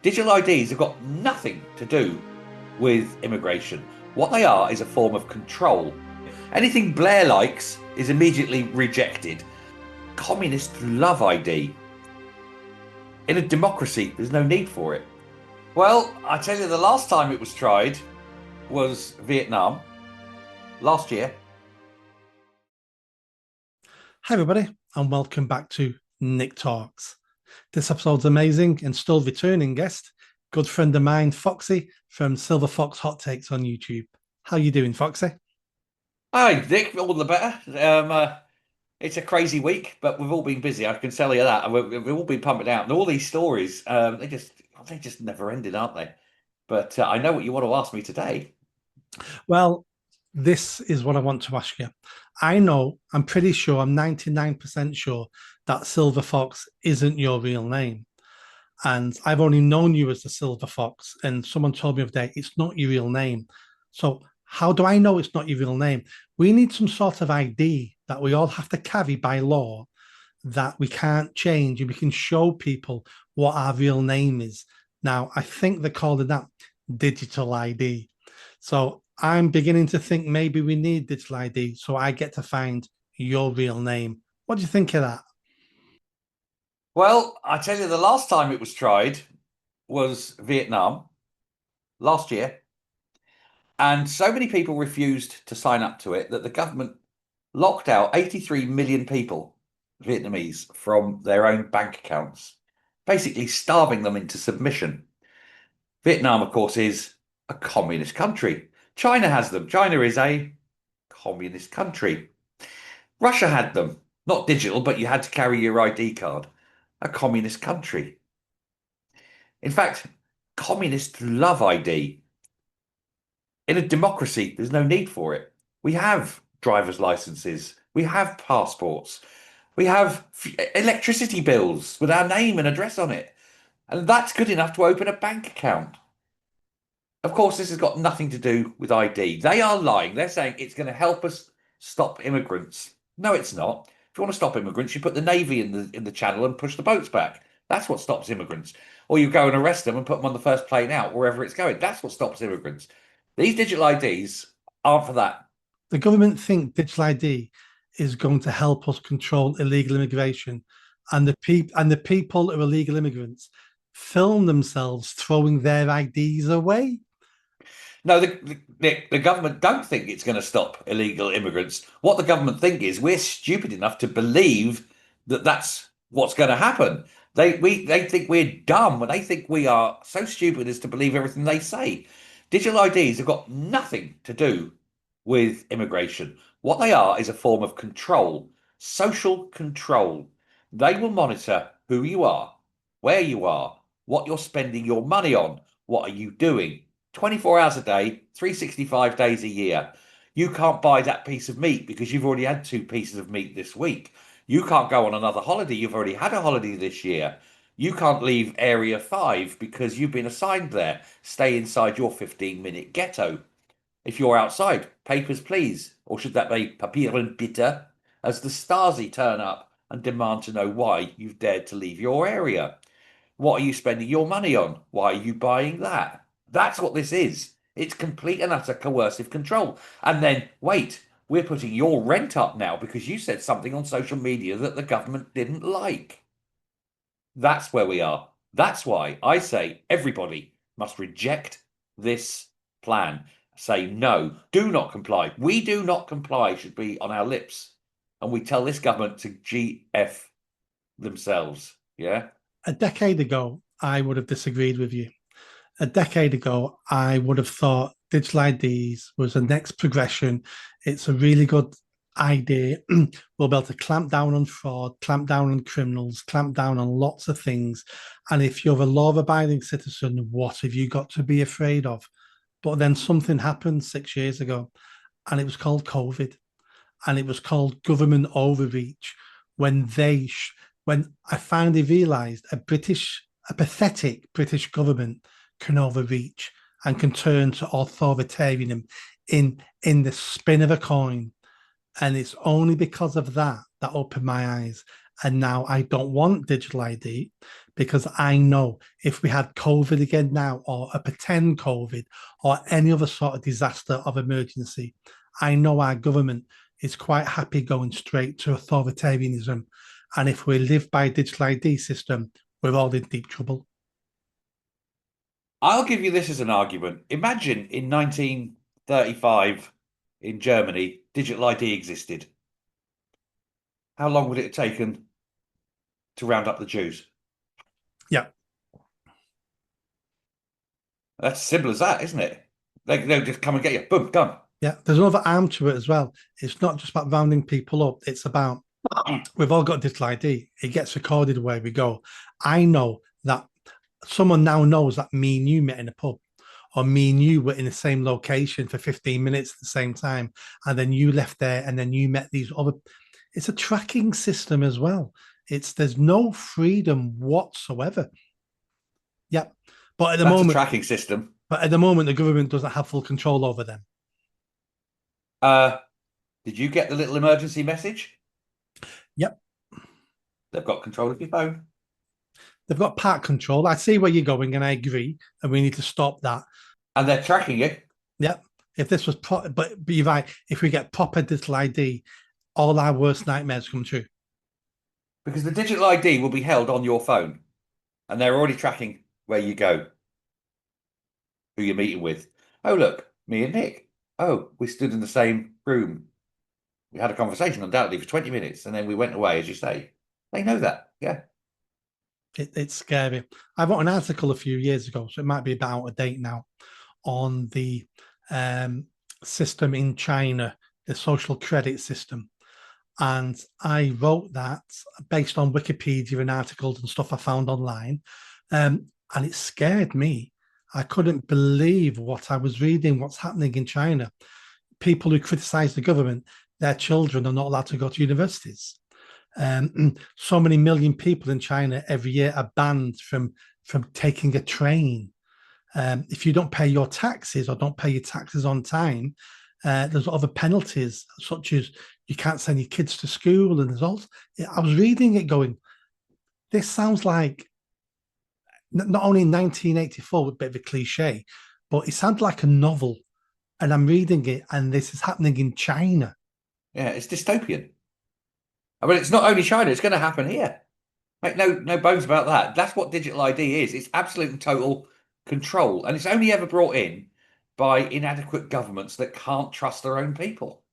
Digital IDs have got nothing to do with immigration. What they are is a form of control. Anything Blair likes is immediately rejected. Communists love ID. In a democracy, there's no need for it. Well, I tell you, the last time it was tried was Vietnam last year. Hi, everybody, and welcome back to Nick Talks. This episode's amazing and still returning guest, good friend of mine, Foxy from Silver Fox Hot Takes on YouTube. How you doing, Foxy? Hi, Nick. All the better. It's a crazy week, but we've all been busy. I can tell you that. And we've all been pumping out, and all these stories, they just never ended, aren't they? But I know what you want to ask me today. Well, this is what I want to ask you. I'm pretty sure, I'm 99% sure that Silver Fox isn't your real name. And I've only known you as the Silver Fox. And someone told me the other day, it's not your real name. So how do I know it's not your real name? We need some sort of ID that we all have to carry by law that we can't change, and we can show people what our real name is. Now, I think they're calling that digital ID. So I'm beginning to think maybe we need digital ID so I get to find your real name. What do you think of that? Well, I tell you, the last time it was tried was Vietnam last year, and so many people refused to sign up to it that the government locked out 83 million people, Vietnamese, from their own bank accounts, basically starving them into submission. Vietnam, of course, is a communist country. China has them. China is a communist country. Russia had them. Not digital, but you had to carry your ID card. A communist country. In fact, communists love ID. In a democracy, there's no need for it. We have driver's licenses. We have passports. We have electricity bills with our name and address on it. And that's good enough to open a bank account. Of course, this has got nothing to do with ID. They are lying. They're saying it's going to help us stop immigrants. No, it's not. If you want to stop immigrants, you put the Navy in the channel and push the boats back. That's what stops immigrants. Or you go and arrest them and put them on the first plane out, wherever it's going. That's what stops immigrants. These digital IDs aren't for that. The government think digital ID is going to help us control illegal immigration, and the people who are illegal immigrants film themselves throwing their IDs away. No, the government don't think it's going to stop illegal immigrants. What the government think is we're stupid enough to believe that that's what's going to happen. They think we're dumb, and they think we are so stupid as to believe everything they say. Digital IDs have got nothing to do with immigration. What they are is a form of control, social control. They will monitor who you are, where you are, what you're spending your money on, what are you doing 24 hours a day, 365 days a year. You can't buy that piece of meat because you've already had two pieces of meat this week. You can't go on another holiday. You've already had a holiday this year. You can't leave Area 5 because you've been assigned there. Stay inside your 15-minute ghetto. If you're outside, papers, please. Or should that be Papieren bitte? As the Stasi turn up and demand to know why you've dared to leave your area. What are you spending your money on? Why are you buying that? That's what this is. It's complete and utter coercive control. And then, wait, we're putting your rent up now because you said something on social media that the government didn't like. That's where we are. That's why I say everybody must reject this plan. Say no, do not comply. We do not comply should be on our lips. And we tell this government to GF themselves. Yeah. A decade ago, I would have disagreed with you. A decade ago, I would have thought digital IDs was the next progression. It's a really good idea. We'll be able to clamp down on fraud, clamp down on criminals, clamp down on lots of things. And if you're a law abiding citizen, what have you got to be afraid of? But then something happened 6 years ago, and it was called COVID, and it was called government overreach. When when I finally realised a pathetic British government can overreach and can turn to authoritarianism in the spin of a coin. And it's only because of that that opened my eyes. And now I don't want digital ID because I know if we had COVID again now, or a pretend COVID, or any other sort of disaster of emergency, I know our government is quite happy going straight to authoritarianism. And if we live by a digital ID system, we're all in deep trouble. I'll give you this as an argument. Imagine in 1935 in Germany, digital ID existed. How long would it have taken to round up the Jews? Yeah. That's as simple as that, isn't it? They'll just come and get you. Boom, done. Yeah. There's another arm to it as well. It's not just about rounding people up, it's about we've all got digital ID. It gets recorded where we go. I know that someone now knows that me and you met in a pub, or me and you were in the same location for 15 minutes at the same time, and then you left there, and then you met these other. It's a tracking system as well. There's no freedom whatsoever. Yeah, but at the That's a moment, tracking system. the government doesn't have full control over them. Uh, did you get the little emergency message? Yep, They've got control of your phone. they've got part control. I see where you're going, and I agree, and we need to stop that. And they're tracking you. Yep. If this was but you're right. If we get proper digital ID, all our worst nightmares come true. Because the digital ID will be held on your phone. And they're already tracking where you go, who you're meeting with. Oh, look, me and Nick. Oh, we stood in the same room. We had a conversation undoubtedly for 20 minutes and then we went away, as you say. They know that. Yeah. It's scary. I wrote an article a few years ago, so it might be about out of date now, on the system in China, the social credit system. And I wrote that based on Wikipedia and articles and stuff I found online. And it scared me. I couldn't believe what I was reading, what's happening in China. People who criticize the government, their children are not allowed to go to universities. So many million people in China every year are banned from taking a train. If you don't pay your taxes or don't pay your taxes on time, there's other penalties, such as you can't send your kids to school. And there's also, I was reading it going, this sounds like not only 1984, a bit of a cliche, but it sounds like a novel. And I'm reading it, and this is happening in China. Yeah, it's dystopian. I mean, it's not only China, it's going to happen here. Make no bones about that. That's what digital ID is. It's absolute and total control. And it's only ever brought in by inadequate governments that can't trust their own people.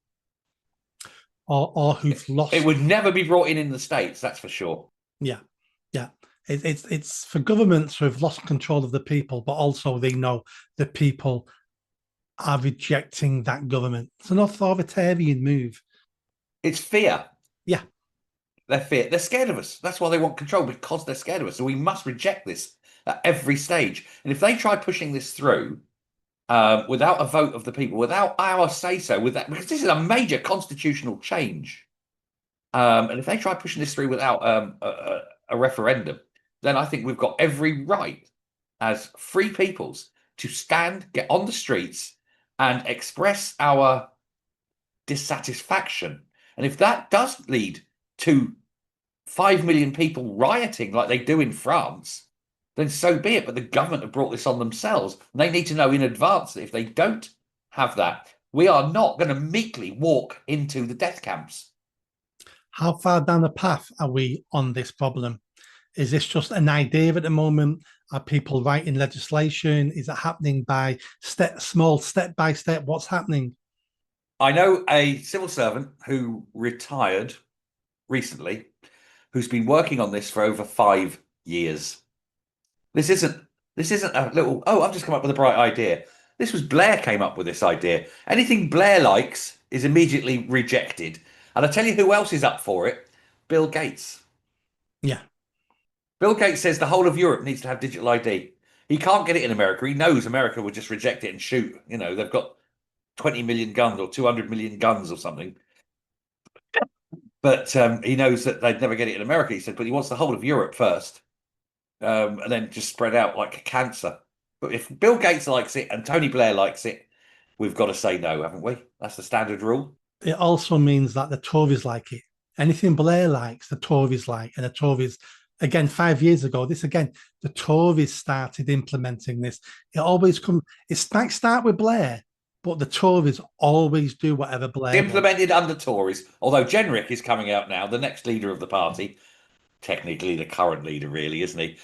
Or who've lost. It would never be brought in the States, that's for sure. Yeah, yeah. It's for governments who have lost control of the people, but also they know the people are rejecting that government. It's an authoritarian move. It's fear. Yeah. They're scared of us. That's why they want control, because they're scared of us. So we must reject this at every stage. And if they try pushing this through without a vote of the people, without our say-so, with that, because this is a major constitutional change. And if they try pushing this through without a referendum, then I think we've got every right as free peoples to stand, get on the streets and express our dissatisfaction. And if that does lead to 5 million people rioting like they do in France, then so be it. But the government have brought this on themselves. And they need to know in advance that if they don't have that, we are not going to meekly walk into the death camps. How far down the path are we on this problem? Is this just an idea at the moment? Are people writing legislation? Is it happening by small step by step? What's happening? I know a civil servant who retired recently, who's been working on this for over 5 years. This isn't a little, oh, I've just come up with a bright idea. This was Blair came up with this idea. Anything Blair likes is immediately rejected. And I tell you who else is up for it? Bill Gates. Yeah. Bill Gates says the whole of Europe needs to have digital ID. He can't get it in America. He knows America would just reject it and shoot. You know, they've got 20 million guns or 200 million guns or something. But he knows that they'd never get it in America, he said, but he wants the whole of Europe first. And then just spread out like cancer. But if Bill Gates likes it and Tony Blair likes it, we've got to say no, haven't we? That's the standard rule. It also means that the Tories like it. Anything Blair likes, the Tories like, and the Tories, again, 5 years ago, this again, the Tories started implementing this. It always come. It might start with Blair, but the Tories always do whatever Blair wants. Implemented under Tories, although Jenrick is coming out now, the next leader of the party, technically the current leader, really, isn't he?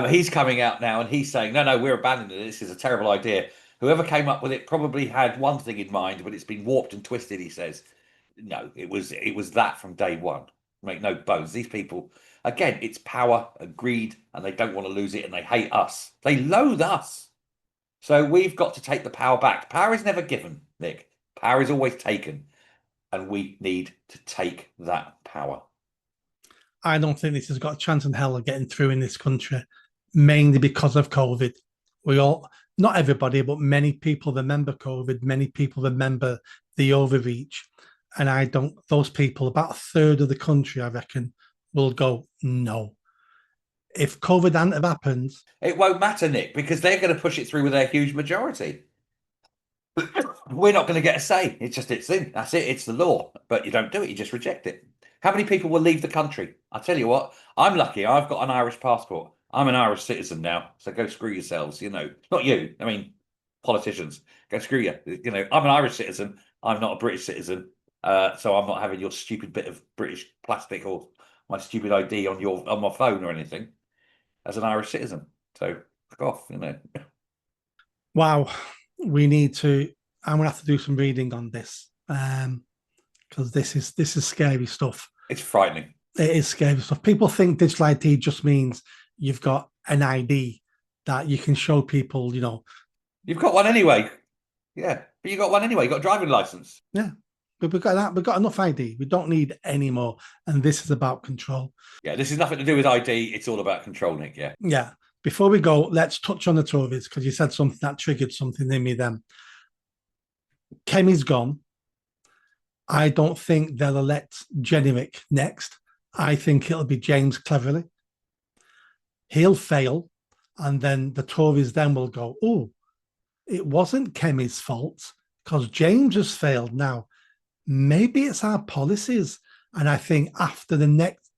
He's coming out now and he's saying, no, we're abandoning it. This is a terrible idea. Whoever came up with it probably had one thing in mind, but it's been warped and twisted, he says. No, it was that from day one. Make no bones. These people, again, it's power and greed, and they don't want to lose it, and they hate us. They loathe us. So we've got to take the power back. Power is never given, Nick. Power is always taken, and we need to take that power. I don't think this has got a chance in hell of getting through in this country, mainly because of COVID. We all, not everybody, but many people remember COVID. Many people remember the overreach. And I don't, those people, about a third of the country, I reckon, will go, no. If COVID hadn't have happened, it won't matter, Nick, because they're going to push it through with their huge majority. We're not going to get a say. It's just its thing. That's it. It's the law. But you don't do it. You just reject it. How many people will leave the country? I tell you what, I'm lucky. I've got an Irish passport. I'm an Irish citizen now. So go screw yourselves. Not you. I mean, politicians. Go screw you. I'm an Irish citizen. I'm not a British citizen. So I'm not having your stupid bit of British plastic or my stupid ID on my phone or anything as an Irish citizen. So fuck off. Wow, I'm gonna have to do some reading on this. Because this is scary stuff. It's frightening. It is scary stuff. People think digital ID just means you've got an ID that you can show people, You've got one anyway. Yeah, but you got one anyway. You got a driving license. Yeah, but we've got that. We've got enough ID. We don't need any more. And this is about control. Yeah, this is nothing to do with ID. It's all about control, Nick. Yeah. Yeah. Before we go, let's touch on the Tories because you said something that triggered something in me then. Kemi's gone. I don't think they'll elect Jenrick next. I think it'll be James Cleverly. He'll fail, and then the Tories then will go, oh, it wasn't Kemi's fault because James has failed now. Maybe it's our policies. And I think after the next,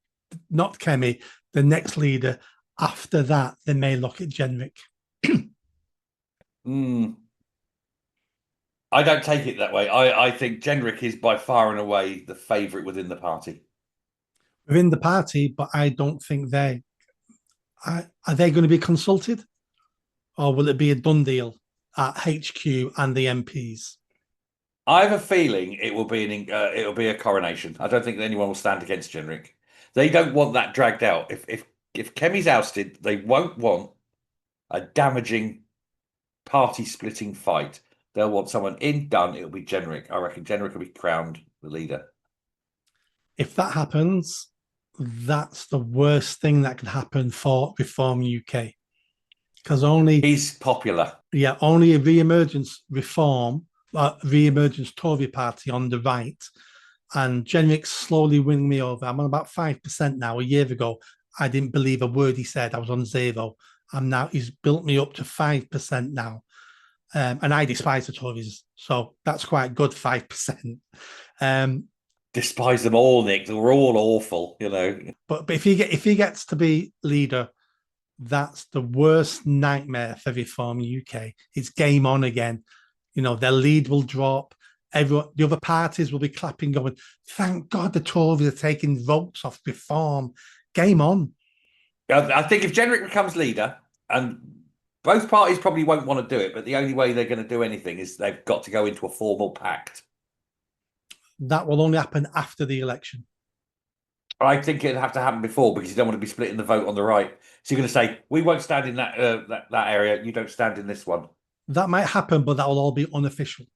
not Kemi, the next leader, after that, they may look at Jenrick. I don't take it that way. I think Jenrick is by far and away the favourite within the party. Within the party, but I don't think are they going to be consulted? Or will it be a done deal at HQ and the MPs? I have a feeling it will be a coronation. I don't think anyone will stand against Jenrick. They don't want that dragged out. If Kemi's ousted, they won't want a damaging party splitting fight. They'll want someone done. It'll be Jenrick. I reckon Jenrick will be crowned the leader. If that happens, that's the worst thing that could happen for Reform UK. Because he's popular. Yeah, only a re-emergence Tory party on the right. And Jenrick's slowly winning me over. I'm on about 5% now. A year ago, I didn't believe a word he said. I was on 0. He's built me up to 5% now. And I despise the Tories, so that's quite good, 5%. Despise them all, Nick. They're all awful, But if he gets to be leader, that's the worst nightmare for Reform UK. It's game on again. Their lead will drop. The other parties will be clapping, going, "Thank God the Tories are taking votes off Reform." Game on. I think if Jenrick becomes leader, and both parties probably won't want to do it, but the only way they're going to do anything is they've got to go into a formal pact. That will only happen after the election. I think it'd have to happen before because you don't want to be splitting the vote on the right. So you're going to say, we won't stand in that area. You don't stand in this one. That might happen, but that will all be unofficial.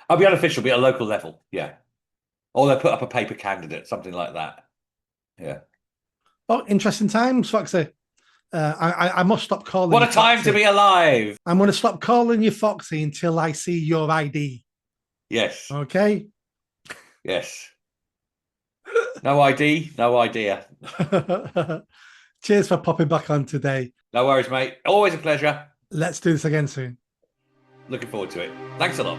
It'll be unofficial, be at a local level. Yeah. Or they'll put up a paper candidate, something like that. Yeah. Oh, interesting times, Foxy. I must stop calling you. What a time to be alive. I'm going to stop calling you Foxy until I see your ID. Yes. Okay. Yes. No ID, no idea. Cheers for popping back on today. No worries, mate. Always a pleasure. Let's do this again soon. Looking forward to it. Thanks a lot.